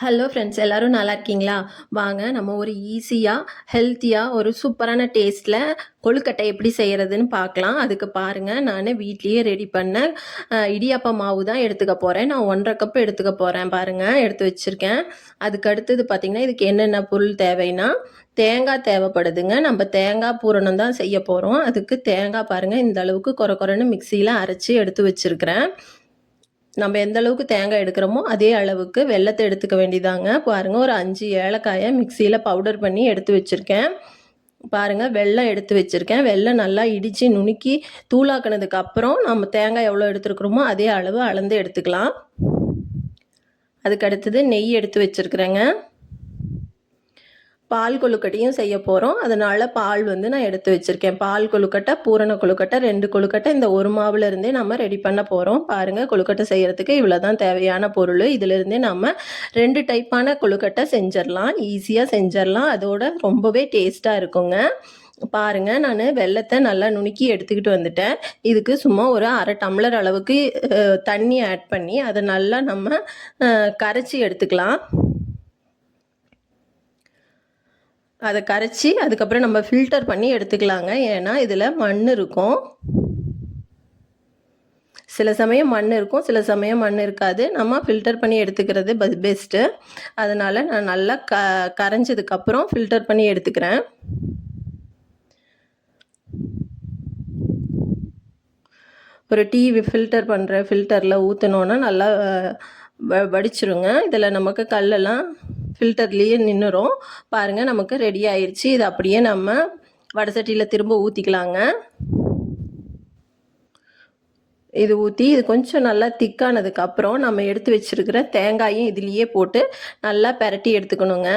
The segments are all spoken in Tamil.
ஹலோ ஃப்ரெண்ட்ஸ், எல்லாரும் நல்லா இருக்கீங்களா? வாங்க நம்ம ஒரு ஈஸியாக ஹெல்த்தியாக ஒரு சூப்பரான டேஸ்ட்டில் கொழுக்கட்டை எப்படி செய்கிறதுன்னு பார்க்கலாம். அதுக்கு பாருங்கள், நான் வீட்லேயே ரெடி பண்ண இடியாப்ப மாவு தான் எடுத்துக்க போகிறேன். நான் 1.5 கப் எடுத்துக்க போகிறேன். பாருங்கள், எடுத்து வச்சுருக்கேன். அதுக்கு அடுத்தது பார்த்திங்கன்னா, இதுக்கு என்னென்ன பொருள் தேவைன்னா, தேங்காய் தேவைப்படுதுங்க. நம்ம தேங்காய் பூரணம் தான் செய்ய போகிறோம். அதுக்கு தேங்காய் பாருங்கள், இந்த அளவுக்கு கொர கொரன்னு மிக்சியில் அரைச்சி எடுத்து வச்சுருக்கிறேன். நம்ம எந்த அளவுக்கு தேங்காய் எடுக்கிறோமோ அதே அளவுக்கு வெல்லத்தை எடுத்துக்க வேண்டியதாங்க. பாருங்கள், ஒரு 5 ஏலக்காயை மிக்சியில் பவுடர் பண்ணி எடுத்து வச்சுருக்கேன். பாருங்கள், வெல்லம் எடுத்து வச்சுருக்கேன். வெல்லம் நல்லா இடித்து நுணுக்கி தூளாக்கினதுக்கு அப்புறம் நம்ம தேங்காய் எவ்வளோ எடுத்துருக்குறோமோ அதே அளவு அளந்து எடுத்துக்கலாம். அதுக்கு அடுத்தது நெய் எடுத்து வச்சுருக்குறேங்க. பால் கொழுக்கட்டையும் செய்ய போகிறோம். அதனால் பால் நான் எடுத்து வச்சுருக்கேன். பால் கொழுக்கட்டை, பூரண கொழுக்கட்டை, 2 கொழுக்கட்டை இந்த ஒரு மாவுலேருந்தே நம்ம ரெடி பண்ண போகிறோம். பாருங்கள், கொழுக்கட்டை செய்கிறதுக்கு இவ்வளோ தான் தேவையான பொருள். இதிலிருந்தே நம்ம 2 டைப்பான கொழுக்கட்டை செஞ்சிடலாம். ஈஸியாக செஞ்சிடலாம். அதோட ரொம்பவே டேஸ்ட்டாக இருக்குங்க. பாருங்கள், நான் வெல்லத்தை நல்லா நுணுக்கி எடுத்துக்கிட்டு வந்துட்டேன். இதுக்கு சும்மா ஒரு 1/2 டம்ளர் அளவுக்கு தண்ணி ஆட் பண்ணி அதை நல்லா நம்ம கரைச்சி எடுத்துக்கலாம். அதை கரைச்சி அதுக்கப்புறம் நம்ம ஃபில்டர் பண்ணி எடுத்துக்கலாங்க. ஏன்னா இதில் மண் இருக்கும். சில சமயம் மண் இருக்கும், சில சமயம் மண் இருக்காது. நம்ம ஃபில்டர் பண்ணி எடுத்துக்கிறது பெஸ்ட்டு. அதனால் நான் நல்லா கரைஞ்சதுக்கப்புறம் ஃபில்டர் பண்ணி எடுத்துக்கிறேன். ஒரு டீ ஃபில்டர் பண்ணுற ஃபில்டரில் ஊற்றினோன்னா நல்லா வடிச்சிருங்க. இதில் நமக்கு கல்லெல்லாம் ஃபில்டர்லேயே நின்றுரும். பாருங்கள், நமக்கு ரெடி ஆயிடுச்சு. இது அப்படியே நம்ம வடசட்டியில் திரும்ப ஊற்றிக்கலாங்க. இது ஊற்றி இது கொஞ்சம் நல்லா திக்கானதுக்கப்புறம் நம்ம எடுத்து வச்சுருக்கிற தேங்காயும் இதுலேயே போட்டு நல்லா பெரட்டி எடுத்துக்கணுங்க.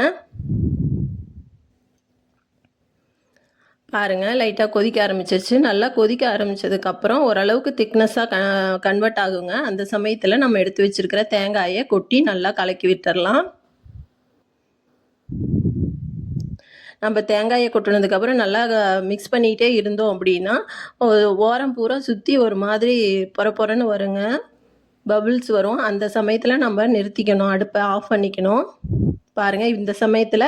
பாருங்கள், லைட்டாக கொதிக்க ஆரம்பிச்சிருச்சு. நல்லா கொதிக்க ஆரம்பித்ததுக்கப்புறம் ஓரளவுக்கு திக்னஸாக கன்வெர்ட் ஆகுங்க. அந்த சமயத்தில் நம்ம எடுத்து வச்சுருக்கிற தேங்காயை கொட்டி நல்லா கலக்கி விட்டுறலாம். நம்ம தேங்காயை கொட்டினதுக்கப்புறம் நல்லா மிக்ஸ் பண்ணிக்கிட்டே இருந்தோம் அப்படின்னா ஓரம் பூரா சுற்றி ஒரு மாதிரி பொறன்னு வருங்க, பபுள்ஸ் வரும். அந்த சமயத்தில் நம்ம நிறுத்திக்கணும், அடுப்பை ஆஃப் பண்ணிக்கணும். பாருங்கள், இந்த சமயத்தில்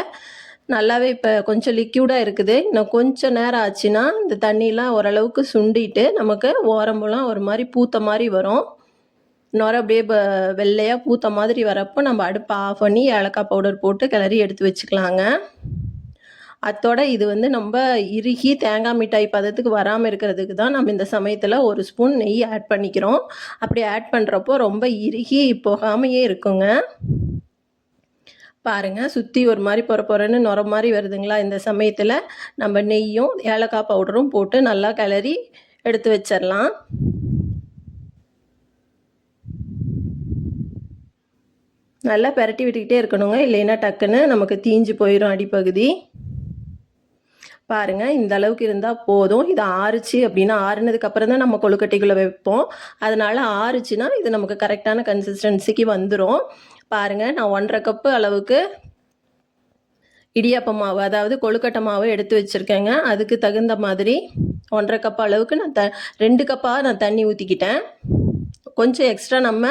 நல்லாவே இப்போ கொஞ்சம் லிக்யூடாக இருக்குது. இன்னும் கொஞ்சம் நேரம் ஆச்சுன்னா இந்த தண்ணியெலாம் ஓரளவுக்கு சுண்டிட்டு நமக்கு ஓரம்பெல்லாம் ஒரு மாதிரி பூத்த மாதிரி வரும். நுர அப்படியே வெள்ளையாக பூத்த மாதிரி வரப்போ நம்ம அடுப்பை ஆஃப் பண்ணி ஏலக்காய் பவுடர் போட்டு கிளறி எடுத்து வச்சுக்கலாங்க. அதோட இது நம்ம இறுகி தேங்காய் மிட்டாய் பதத்துக்கு வராமல் இருக்கிறதுக்கு தான் நம்ம இந்த சமயத்தில் 1 ஸ்பூன் நெய் ஆட் பண்ணிக்கிறோம். அப்படி ஆட் பண்ணுறப்போ ரொம்ப இறுகி போகாமையே இருக்குங்க. பாருங்கள், சுற்றி ஒரு மாதிரி பொறன்னு நுர மாதிரி வருதுங்களா? இந்த சமயத்தில் நம்ம நெய்யும் ஏலக்காய் பவுடரும் போட்டு நல்லா கிளறி எடுத்து வச்சிடலாம். நல்லா பெரட்டி விட்டுக்கிட்டே இருக்கணுங்க, இல்லைன்னா டக்குன்னு நமக்கு தீஞ்சு போயிடும் அடிப்பகுதி. பாருங்கள், இந்த அளவுக்கு இருந்தால் போதும். இது ஆறுச்சு அப்படின்னா ஆறுனதுக்கப்புறம் தான் நம்ம கொழுக்கட்டைக்குள்ளே வைப்போம். அதனால் ஆறுச்சுன்னா இது நமக்கு கரெக்டான கன்சிஸ்டன்சிக்கு வந்துடும். பாருங்கள், நான் 1.5 கப்பு அளவுக்கு இடியாப்ப மாவு, அதாவது கொழுக்கட்டை மாவு எடுத்து வச்சுருக்கேங்க. அதுக்கு தகுந்த மாதிரி 1.5 கப் அளவுக்கு நான் 2 கப்பாக நான் தண்ணி ஊற்றிக்கிட்டேன். கொஞ்சம் எக்ஸ்ட்ரா நம்ம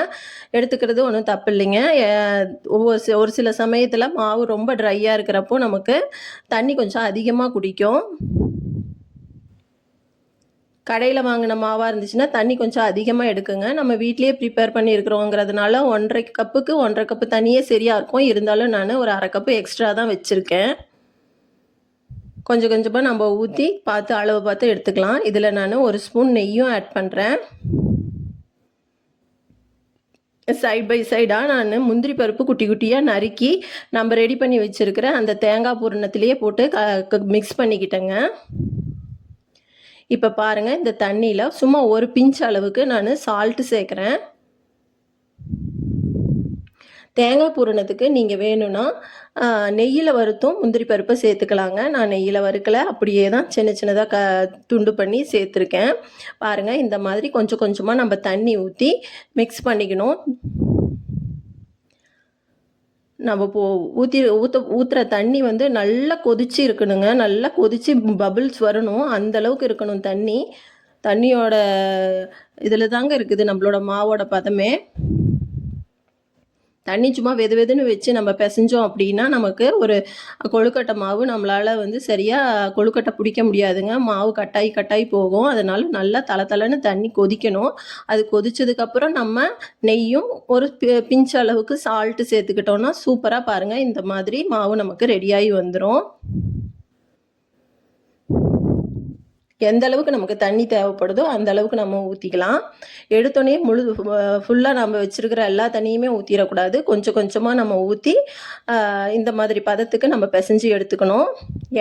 எடுத்துக்கிறது ஒன்றும் தப்பு இல்லைங்க. ஒரு சில சமயத்தில் மாவு ரொம்ப ட்ரையாக இருக்கிறப்போ நமக்கு தண்ணி கொஞ்சம் அதிகமாக குடிக்கும். கடையில் வாங்கின மாவாக இருந்துச்சுன்னா தண்ணி கொஞ்சம் அதிகமாக எடுக்குங்க. நம்ம வீட்லேயே ப்ரிப்பேர் பண்ணியிருக்கிறோங்கிறதுனால 1.5 கப்புக்கு 1.5 கப்பு தண்ணியே சரியாக இருக்கும். இருந்தாலும் நான் ஒரு 1/2 கப்பு எக்ஸ்ட்ரா தான் வச்சுருக்கேன். கொஞ்சம் கொஞ்சமாக நம்ம ஊற்றி பார்த்து அளவு பார்த்து எடுத்துக்கலாம். இதில் நான் 1 ஸ்பூன் நெய்யும் ஆட் பண்ணுறேன். சைட் பை சைடாக நான் முந்திரி பருப்பு குட்டி குட்டியாக நறுக்கி நம்ம ரெடி பண்ணி வச்சுருக்கிற அந்த தேங்காய் பூரணத்திலேயே போட்டு மிக்ஸ் பண்ணிக்கிட்டேங்க. இப்போ பாருங்கள், இந்த தண்ணியில் சும்மா ஒரு பிஞ்ச் அளவுக்கு நான் சால்ட்டு சேர்க்குறேன். தேங்காய் பூரணத்துக்கு நீங்கள் வேணும்னா நெய்யில் வறுத்தும் முந்திரி பருப்பை சேர்த்துக்கலாங்க. நான் நெய்யில் வறுக்கலை, அப்படியே தான் சின்ன சின்னதாக துண்டு பண்ணி சேர்த்துருக்கேன். பாருங்கள், இந்த மாதிரி கொஞ்சம் கொஞ்சமாக நம்ம தண்ணி ஊற்றி மிக்ஸ் பண்ணிக்கணும். நம்ம ஊற்றுற தண்ணி நல்லா கொதிச்சு இருக்கணுங்க. நல்லா கொதித்து பபுள்ஸ் வரணும், அந்தளவுக்கு இருக்கணும் தண்ணி. தண்ணியோட இதில் தாங்க இருக்குது நம்மளோட மாவோட பதமே. தண்ணி சும்மா வெது வெதுன்னு வச்சு நம்ம பிசைஞ்சோம் அப்படின்னா நமக்கு ஒரு கொழுக்கட்டை மாவு நம்மளால் வந்து சரியாக கொழுக்கட்டை பிடிக்க முடியாதுங்க. மாவு கட்டாயி கட்டாயி போகும். அதனால் நல்லா தளன்னு தண்ணி கொதிக்கணும். அது கொதிச்சதுக்கப்புறம் நம்ம நெய்யும் ஒரு பிஞ்ச் அளவுக்கு சால்ட்டு சேர்த்துக்கிட்டோம்னா சூப்பராக பாருங்கள் இந்த மாதிரி மாவு நமக்கு ரெடியாகி வந்துடும். எந்த அளவுக்கு நமக்கு தண்ணி தேவைப்படுதோ அந்த அளவுக்கு நம்ம ஊற்றிக்கலாம். எடுத்தோடனே ஃபுல்லாக நம்ம வச்சுருக்கிற எல்லா தண்ணியுமே ஊற்றிடக்கூடாது. கொஞ்சம் கொஞ்சமாக நம்ம ஊற்றி இந்த மாதிரி பதத்துக்கு நம்ம பிசைஞ்சு எடுத்துக்கணும்.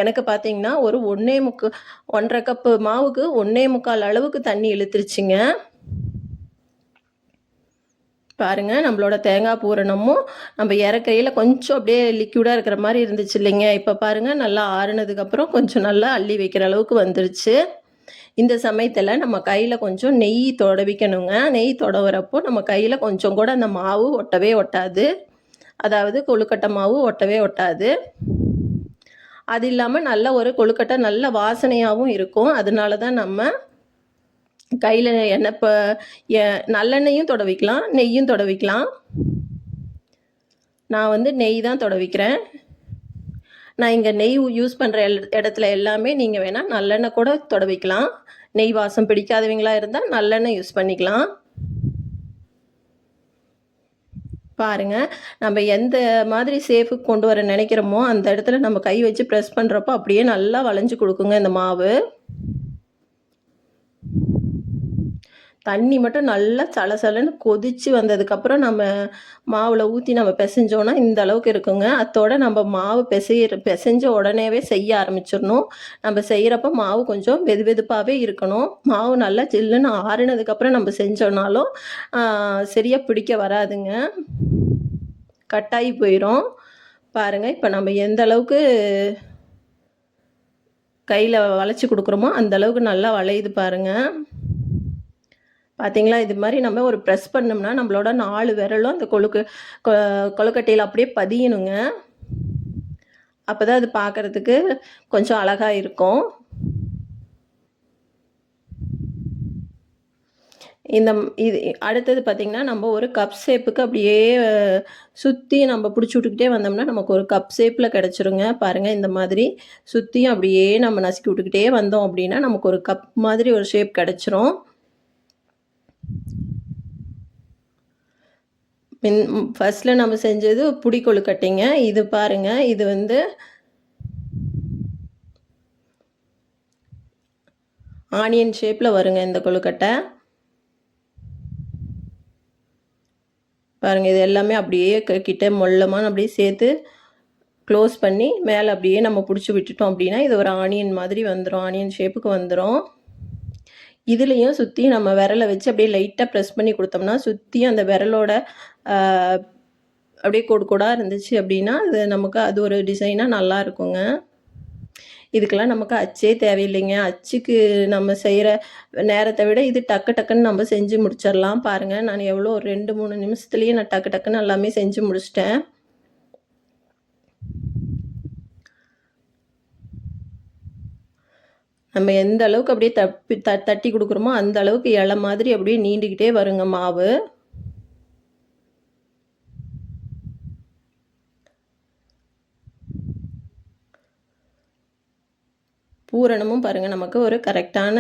எனக்கு பார்த்தீங்கன்னா ஒரு 1.25 கப்பு மாவுக்கு 1.25 அளவுக்கு தண்ணி இழுத்துருச்சுங்க. பாருங்கள் நம்மளோட தேங்காய் பூரணமும் நம்ம இறக்கையில் கொஞ்சம் அப்படியே லிக்விடாக இருக்கிற மாதிரி இருந்துச்சு இல்லைங்க. இப்போ பாருங்கள் நல்லா ஆறுனதுக்கப்புறம் கொஞ்சம் நல்லா அள்ளி வைக்கிற அளவுக்கு வந்துருச்சு. இந்த சமயத்தில் நம்ம கையில் கொஞ்சம் நெய் தடவிக்கணுங்க. நெய் தடவுறப்போ நம்ம கையில் கொஞ்சம் கூட அந்த மாவு ஒட்டவே ஒட்டாது. அதாவது கொழுக்கட்டை மாவு ஒட்டவே ஒட்டாது. அது இல்லாமல் நல்ல ஒரு கொழுக்கட்டை நல்ல வாசனையாகவும் இருக்கும். அதனால தான் நம்ம கையில் நல்லெண்ணெயும் தடவிக்கலாம், நெய்யும் தடவிக்கலாம். நான் வந்து நெய் தான் தடவிக்கிறேன். நான் இங்கே நெய் யூஸ் பண்ணுற இடத்துல எல்லாமே நீங்கள் வேணால் நல்லெண்ணெய் கூட தடவிக்கலாம். நெய் வாசம் பிடிக்காதவங்களா இருந்தால் நல்லெண்ணெய் யூஸ் பண்ணிக்கலாம். பாருங்கள் நம்ம எந்த மாதிரி சேஃபுக்கு கொண்டு வர நினைக்கிறோமோ அந்த இடத்துல நம்ம கை வச்சு ப்ரெஸ் பண்ணுறப்போ அப்படியே நல்லா வளைஞ்சு கொடுக்குங்க இந்த மாவு. தண்ணி மட்டும் நல்லா சலசலன்னு கொதித்து வந்ததுக்கப்புறம் நம்ம மாவில் ஊற்றி நம்ம பிசைஞ்சோன்னா இந்த அளவுக்கு இருக்குங்க. அத்தோட நம்ம மாவு பிசைஞ்ச உடனேவே செய்ய ஆரம்பிச்சிடணும். நம்ம செய்கிறப்ப மாவு கொஞ்சம் வெதுவெதுப்பாகவே இருக்கணும். மாவு நல்லா ஜில்லுன்னு ஆறுனதுக்கப்புறம் நம்ம செஞ்சோன்னாலும் சரியாக பிடிக்க வராதுங்க, கட்டாயி போயிடும். பாருங்கள் இப்போ நம்ம எந்த அளவுக்கு கையில் வளைச்சி கொடுக்குறோமோ அந்த அளவுக்கு நல்லா வளையுது பாருங்கள். பார்த்தீங்களா, இது மாதிரி நம்ம ஒரு ப்ரெஸ் பண்ணோம்னா நம்மளோட 4 விரலும் அந்த கொழுக்கட்டையில் அப்படியே பதியணுங்க. அப்போ தான் அது பார்க்குறதுக்கு கொஞ்சம் அழகாக இருக்கும். இது அடுத்தது பார்த்திங்கன்னா நம்ம ஒரு கப் ஷேப்புக்கு அப்படியே சுற்றி நம்ம பிடிச்சி விட்டுக்கிட்டே வந்தோம்னா நமக்கு ஒரு கப் ஷேப்பில் கிடச்சிருங்க. பாருங்கள் இந்த மாதிரி சுற்றியும் அப்படியே நம்ம நசுக்கி விட்டுக்கிட்டே வந்தோம் அப்படின்னா நமக்கு ஒரு கப் மாதிரி ஒரு ஷேப் கிடச்சிரும். ஃபஸ்ட்டில் நம்ம செஞ்சது புடி கொழுக்கட்டைங்க. இது பாருங்கள், இது வந்து ஆனியன் ஷேப்பில் வருங்க இந்த கொழுக்கட்டை. பாருங்கள் இது எல்லாமே அப்படியே கிட்ட மொல்லமாக அப்படியே சேர்த்து க்ளோஸ் பண்ணி மேலே அப்படியே நம்ம பிடிச்சி விட்டுட்டோம் அப்படின்னா இது ஒரு ஆனியன் மாதிரி வந்துடும், ஆனியன் ஷேப்புக்கு வந்துடும். இதுலேயும் சுற்றி நம்ம விரலை வச்சு அப்படியே லைட்டாக ப்ரெஸ் பண்ணி கொடுத்தோம்னா சுற்றியும் அந்த விரலோட அப்படியே கோடாக இருந்துச்சு அப்படின்னா அது ஒரு டிசைனாக நல்லா இருக்குங்க. இதுக்கெல்லாம் நமக்கு அச்சே தேவையில்லைங்க. அச்சுக்கு நம்ம செய்கிற நேரத்தை விட இது டக்குன்னு நம்ம செஞ்சு முடிச்சிடலாம். பாருங்கள் நான் எவ்வளோ ஒரு 2-3 நிமிஷத்துலேயே நான் டக்குன்னு எல்லாமே செஞ்சு முடிச்சிட்டேன். நம்ம எந்த அளவுக்கு அப்படியே தட்டி கொடுக்குறோமோ அந்த அளவுக்கு இலை மாதிரி அப்படியே நீண்டுக்கிட்டே வருங்க மாவு. பூரணமும் பாருங்கள் நமக்கு ஒரு கரெக்டான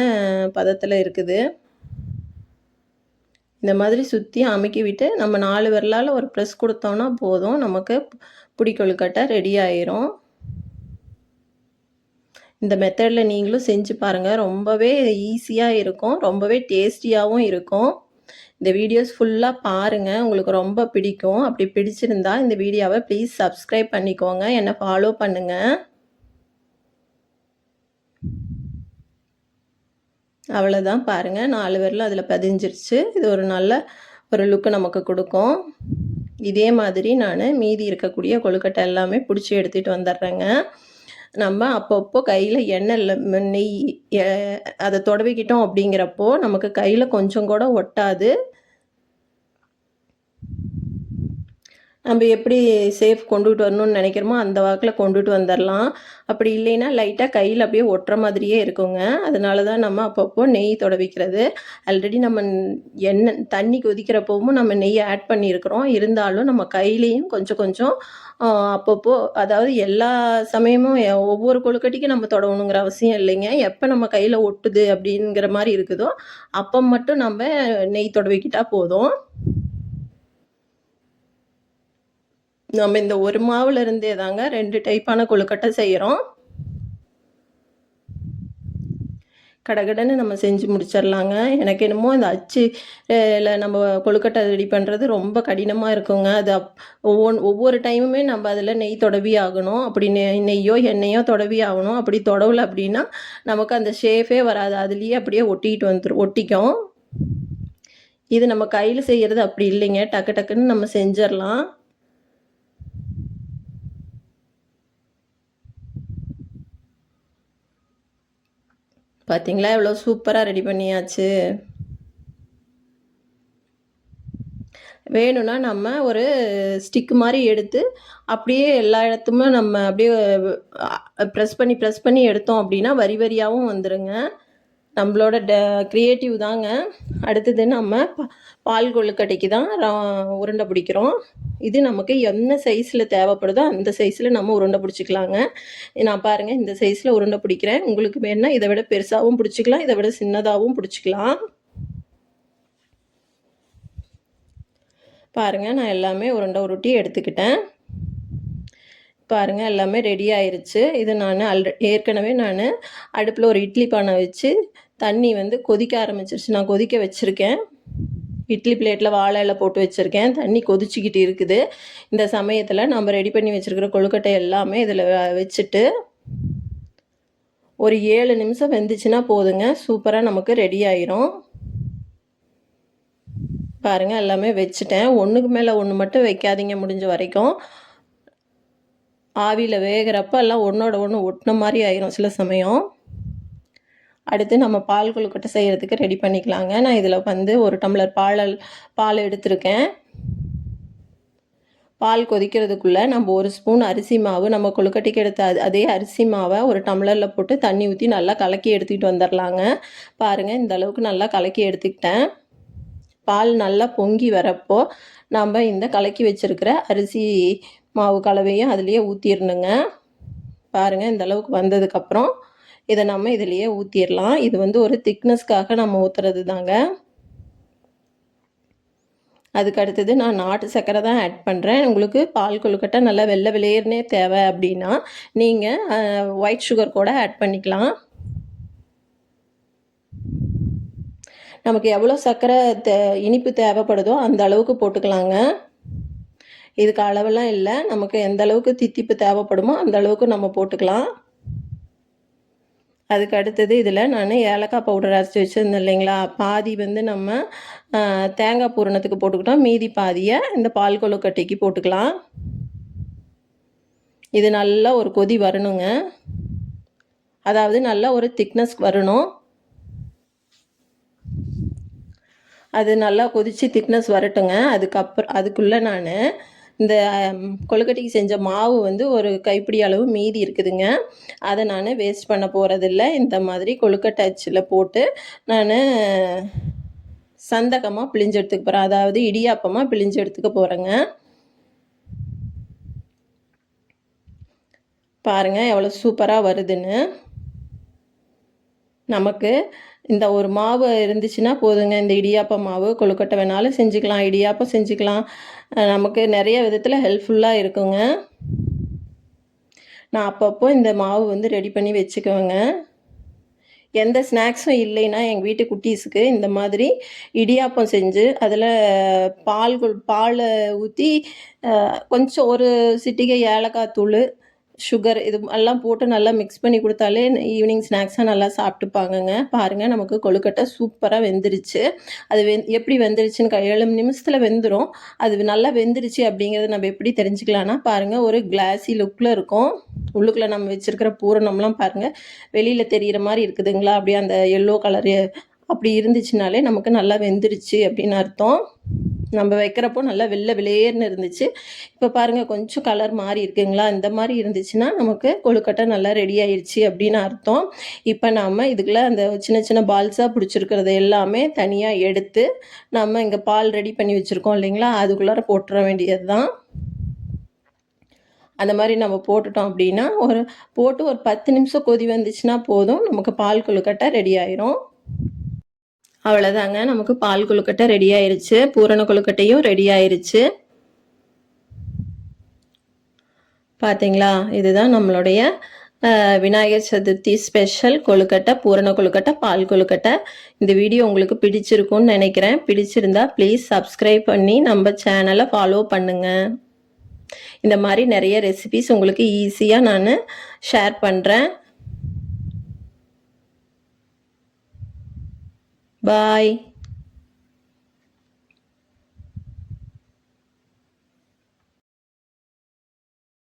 பதத்தில் இருக்குது. இந்த மாதிரி சுற்றி அமுக்கி விட்டு நம்ம 4 விரலால் ஒரு ப்ரெஸ் கொடுத்தோன்னா போதும், நமக்கு புடி கொழுக்கட்டை ரெடி ஆயிரும். இந்த மெத்தடில் நீங்களும் செஞ்சு பாருங்கள். ரொம்பவே ஈஸியாக இருக்கும், ரொம்பவே டேஸ்டியாகவும் இருக்கும். இந்த வீடியோஸ் ஃபுல்லாக பாருங்கள், உங்களுக்கு ரொம்ப பிடிக்கும். அப்படி பிடிச்சிருந்தா இந்த வீடியோவை ப்ளீஸ் சப்ஸ்கிரைப் பண்ணிக்கோங்க, என்னை ஃபாலோ பண்ணுங்கள். அவ்வளோதான் பாருங்கள், 4 விரலும் அதில் பதிஞ்சிருச்சு. இது ஒரு நல்ல ஒரு லுக்கு நமக்கு கொடுக்கும். இதே மாதிரி நான் மீதி இருக்கக்கூடிய கொழுக்கட்டை எல்லாமே பிடிச்சி எடுத்துகிட்டு வந்துடுறேங்க. நம்ம அப்பப்போ கையில் நெய் அதை தடவிக்கிட்டோம் அப்படிங்கிறப்போ நமக்கு கையில் கொஞ்சம் கூட ஒட்டாது. நம்ம எப்படி சேஃப் கொண்டுட்டு வரணும்னு நினைக்கிறோமோ அந்த வாக்கில் கொண்டுட்டு வந்துடலாம். அப்படி இல்லைன்னா லைட்டாக கையில் அப்படியே ஒட்டுற மாதிரியே இருக்குங்க. அதனால தான் நம்ம அப்பப்போ நெய் தடவிக்கிறது. ஆல்ரெடி நம்ம எண்ணெய் தண்ணி கொதிக்கிறப்பவும் நம்ம நெய் ஆட் பண்ணியிருக்கிறோம். இருந்தாலும் நம்ம கையிலையும் கொஞ்சம் கொஞ்சம் அப்பப்போ, அதாவது எல்லா சமயமும் ஒவ்வொரு கொழுக்கட்டைக்கும் நம்ம தொடவணுங்கிற அவசியம் இல்லைங்க. எப்போ நம்ம கையில் ஒட்டுது அப்படிங்கிற மாதிரி இருக்குதோ அப்போ மட்டும் நம்ம நெய் தடவிக்கிட்டா போதும். நம்ம இந்த ஒரு மாவுல இருந்தே தாங்க 2 டைப்பான கொழுக்கட்டை செய்கிறோம். கடகடன்னு நம்ம செஞ்சு முடிச்சிடலாங்க. எனக்கு என்னமோ இந்த அச்சு நம்ம கொழுக்கட்டை ரெடி பண்ணுறது ரொம்ப கடினமாக இருக்குங்க. அது ஒவ்வொரு டைமுமே நம்ம அதில் நெய் தடவி ஆகணும். அப்படி நெய்யோ எண்ணெயோ தடவி ஆகணும். அப்படி தொடவலை அப்படின்னா நமக்கு அந்த ஷேஃபே வராது. அதுலேயே அப்படியே ஒட்டிக்கும். இது நம்ம கையில் செய்கிறது அப்படி இல்லைங்க. டக்கு டக்குன்னு நம்ம செஞ்சிடலாம். பார்த்தீங்களா எவ்வளோ சூப்பராக ரெடி பண்ணியாச்சு. வேணும்னா நம்ம ஒரு ஸ்டிக் மாதிரி எடுத்து அப்படியே எல்லா இடத்துமே நம்ம அப்படியே ப்ரெஸ் பண்ணி எடுத்தோம் அப்படின்னா வரி வரியாகவும் வந்துடுங்க. நம்மளோட க்ரியேட்டிவ் தாங்க. அடுத்தது நம்ம பால் கொழுக்கட்டைக்கு தான் உருண்டை பிடிக்கிறோம். இது நமக்கு என்ன சைஸில் தேவைப்படுதோ அந்த சைஸில் நம்ம உருண்டை பிடிச்சிக்கலாங்க. நான் பாருங்கள் இந்த சைஸில் உருண்டை பிடிக்கிறேன். உங்களுக்கு வேணுன்னா இதை விட பெருசாகவும் பிடிச்சிக்கலாம், இதை விட சின்னதாகவும் பிடிச்சிக்கலாம். பாருங்கள் நான் எல்லாமே உருண்டை உருட்டி எடுத்துக்கிட்டேன். பாருங்கள் எல்லாமே ரெடி ஆயிடுச்சு. இது நான் ஏற்கனவே நான் அடுப்பில் ஒரு இட்லி பானை வச்சு தண்ணி வந்து கொதிக்க ஆரம்பிச்சிருச்சு. நான் கொதிக்க வச்சுருக்கேன். இட்லி பிளேட்டில் வாழை இலை போட்டு வச்சுருக்கேன். தண்ணி கொதிச்சிக்கிட்டு இருக்குது. இந்த சமயத்தில் நம்ம ரெடி பண்ணி வச்சுருக்கிற கொழுக்கட்டை எல்லாமே இதில் வச்சுட்டு ஒரு 7 நிமிஷம் வெந்துச்சுன்னா போதுங்க. சூப்பராக நமக்கு ரெடி ஆயிரும். பாருங்கள் எல்லாமே வச்சுட்டேன். ஒன்றுக்கு மேலே ஒன்று மட்டும் வைக்காதீங்க முடிஞ்ச வரைக்கும். ஆவியில் வேகிறப்ப எல்லாம் ஒன்றோட ஒன்று ஒட்டின மாதிரி ஆயிரும் சில சமயம். அடுத்து நம்ம பால் கொழுக்கட்டை செய்கிறதுக்கு ரெடி பண்ணிக்கலாங்க. நான் இதில் வந்து ஒரு டம்ளர் பால் எடுத்திருக்கேன். பால் கொதிக்கிறதுக்குள்ளே நம்ம ஒரு ஸ்பூன் அரிசி மாவு, நம்ம கொழுக்கட்டைக்கு எடுத்த அதே அரிசி மாவை ஒரு டம்ளரில் போட்டு தண்ணி ஊற்றி நல்லா கலக்கி எடுத்துக்கிட்டு வந்துடலாங்க. பாருங்கள் இந்த அளவுக்கு நல்லா கலக்கி எடுத்துக்கிட்டேன். பால் நல்லா பொங்கி வரப்போ நம்ம இந்த கலக்கி வச்சுருக்கிற அரிசி மாவு கலவையும் அதுலேயே ஊற்றிடணுங்க. பாருங்கள் இந்த அளவுக்கு வந்ததுக்கப்புறம் இதை நம்ம இதிலேயே ஊற்றிடலாம். இது வந்து ஒரு திக்னஸ்க்காக நம்ம ஊற்றுறது தாங்க. அதுக்கு அடுத்தது நான் நாட்டு சர்க்கரை தான் ஆட் பண்ணுறேன். உங்களுக்கு பால் கொழுக்கட்டை நல்லா வெள்ளை வெளியேறுனே தேவை அப்படின்னா நீங்கள் ஒயிட் சுகர் கூட ஆட் பண்ணிக்கலாம். நமக்கு எவ்வளோ சர்க்கரை இனிப்பு தேவைப்படுதோ அந்த அளவுக்கு போட்டுக்கலாங்க. இதுக்கு அளவெல்லாம் இல்லை. நமக்கு எந்த அளவுக்கு தித்திப்பு தேவைப்படுமோ அந்த அளவுக்கு நம்ம போட்டுக்கலாம். அதுக்கு அடுத்தது இதில் நான் ஏலக்காய் பவுடர் அரைச்சி வச்சுருந்தேன் இல்லைங்களா, பாதி வந்து நம்ம தேங்காய் பூரணத்துக்கு போட்டுக்கிட்டோம். மீதி பாதியை இந்த பால் கொழுக்கட்டைக்கு போட்டுக்கலாம். இது நல்லா ஒரு கொதி வரணுங்க. அதாவது நல்லா ஒரு திக்னஸ் வரணும். அது நல்லா கொதித்து திக்னஸ் வரட்டுங்க. அதுக்குள்ளே நான் இந்த கொழுக்கட்டைக்கு செஞ்ச மாவு வந்து ஒரு கைப்பிடி அளவு மீதி இருக்குதுங்க. அதை நான் வேஸ்ட் பண்ண போகிறதில்ல. இந்த மாதிரி கொழுக்கட்டை அச்சில் போட்டு நான் சந்தகமாக பிழிஞ்சு எடுத்துக்க போகிறேன். அதாவது இடியாப்பமாக பிழிஞ்சு எடுத்துக்க போகிறேங்க. பாருங்கள் எவ்வளோ சூப்பராக வருதுன்னு. நமக்கு இந்த ஒரு மாவு இருந்துச்சுன்னா போதுங்க. இந்த இடியாப்ப மாவு கொழுக்கட்டை வேணாலும் செஞ்சுக்கலாம், இடியாப்பம் செஞ்சுக்கலாம். நமக்கு நிறைய விதத்தில் ஹெல்ப்ஃபுல்லாக இருக்குங்க. நான் அப்பப்போ இந்த மாவு வந்து ரெடி பண்ணி வச்சுக்குவேங்க. எந்த ஸ்நாக்ஸும் இல்லைன்னா எங்கள் வீட்டு குட்டீஸுக்கு இந்த மாதிரி இடியாப்பம் செஞ்சு அதில் பாலை ஊற்றி கொஞ்சம் ஒரு சிட்டிகை ஏலக்காய் தூள், சுகர் இது எல்லாம் போட்டு நல்லா மிக்ஸ் பண்ணி கொடுத்தாலே ஈவினிங் ஸ்நாக்ஸாக நல்லா சாப்பிட்டுப்பாங்கங்க. பாருங்கள் நமக்கு கொழுக்கட்டை சூப்பராக வெந்துருச்சு. அது எப்படி வெந்துருச்சுன்னு 7 நிமிஷத்தில் வெந்துடும். அது நல்லா வெந்துருச்சு அப்படிங்கிறது நம்ம எப்படி தெரிஞ்சுக்கலான்னா பாருங்கள், ஒரு கிளாஸி லுக்கில் இருக்கும். உள்ளுக்குள்ளே நம்ம வச்சுருக்கிற பூரணம்லாம் பாருங்கள் வெளியில் தெரிகிற மாதிரி இருக்குதுங்களா, அப்படியே அந்த எல்லோ கலரு அப்படி இருந்துச்சுனாலே நமக்கு நல்லா வெந்துருச்சு அப்படின்னு அர்த்தம். நம்ம வைக்கிறப்போ நல்லா வெள்ளை வெளியேர்னு இருந்துச்சு. இப்போ பாருங்கள் கொஞ்சம் கலர் மாறி இருக்குங்களா, இந்த மாதிரி இருந்துச்சுன்னா நமக்கு கொழுக்கட்டை நல்லா ரெடி ஆயிடுச்சு அப்படின்னு அர்த்தம். இப்போ நம்ம இதுக்குள்ளே அந்த சின்ன சின்ன பால்ஸாக பிடிச்சிருக்கிறது எல்லாமே தனியாக எடுத்து நம்ம இங்கே பால் ரெடி பண்ணி வச்சுருக்கோம் இல்லைங்களா, அதுக்குள்ளார போட்டுற வேண்டியது தான். அந்த மாதிரி நம்ம போட்டுட்டோம் அப்படின்னா போட்டு ஒரு 10 நிமிஷம் கொதி வந்துச்சுன்னா போதும், நமக்கு பால் கொழுக்கட்டை ரெடி ஆயிரும். அவ்வளோதாங்க, நமக்கு பால் கொழுக்கட்டை ரெடி ஆயிருச்சு. பூரண கொழுக்கட்டையும் ரெடி ஆயிருச்சு. பார்த்தீங்களா, இதுதான் நம்மளுடைய விநாயகர் சதுர்த்தி ஸ்பெஷல் கொழுக்கட்டை, பூரண கொழுக்கட்டை, பால் கொழுக்கட்டை. இந்த வீடியோ உங்களுக்கு பிடிச்சிருக்கும்னு நினைக்கிறேன். பிடிச்சிருந்தா ப்ளீஸ் சப்ஸ்கிரைப் பண்ணி நம்ம சேனலை ஃபாலோ பண்ணுங்கள். இந்த மாதிரி நிறைய ரெசிபிஸ் உங்களுக்கு ஈஸியாக நான் ஷேர் பண்ணுறேன். பாய்.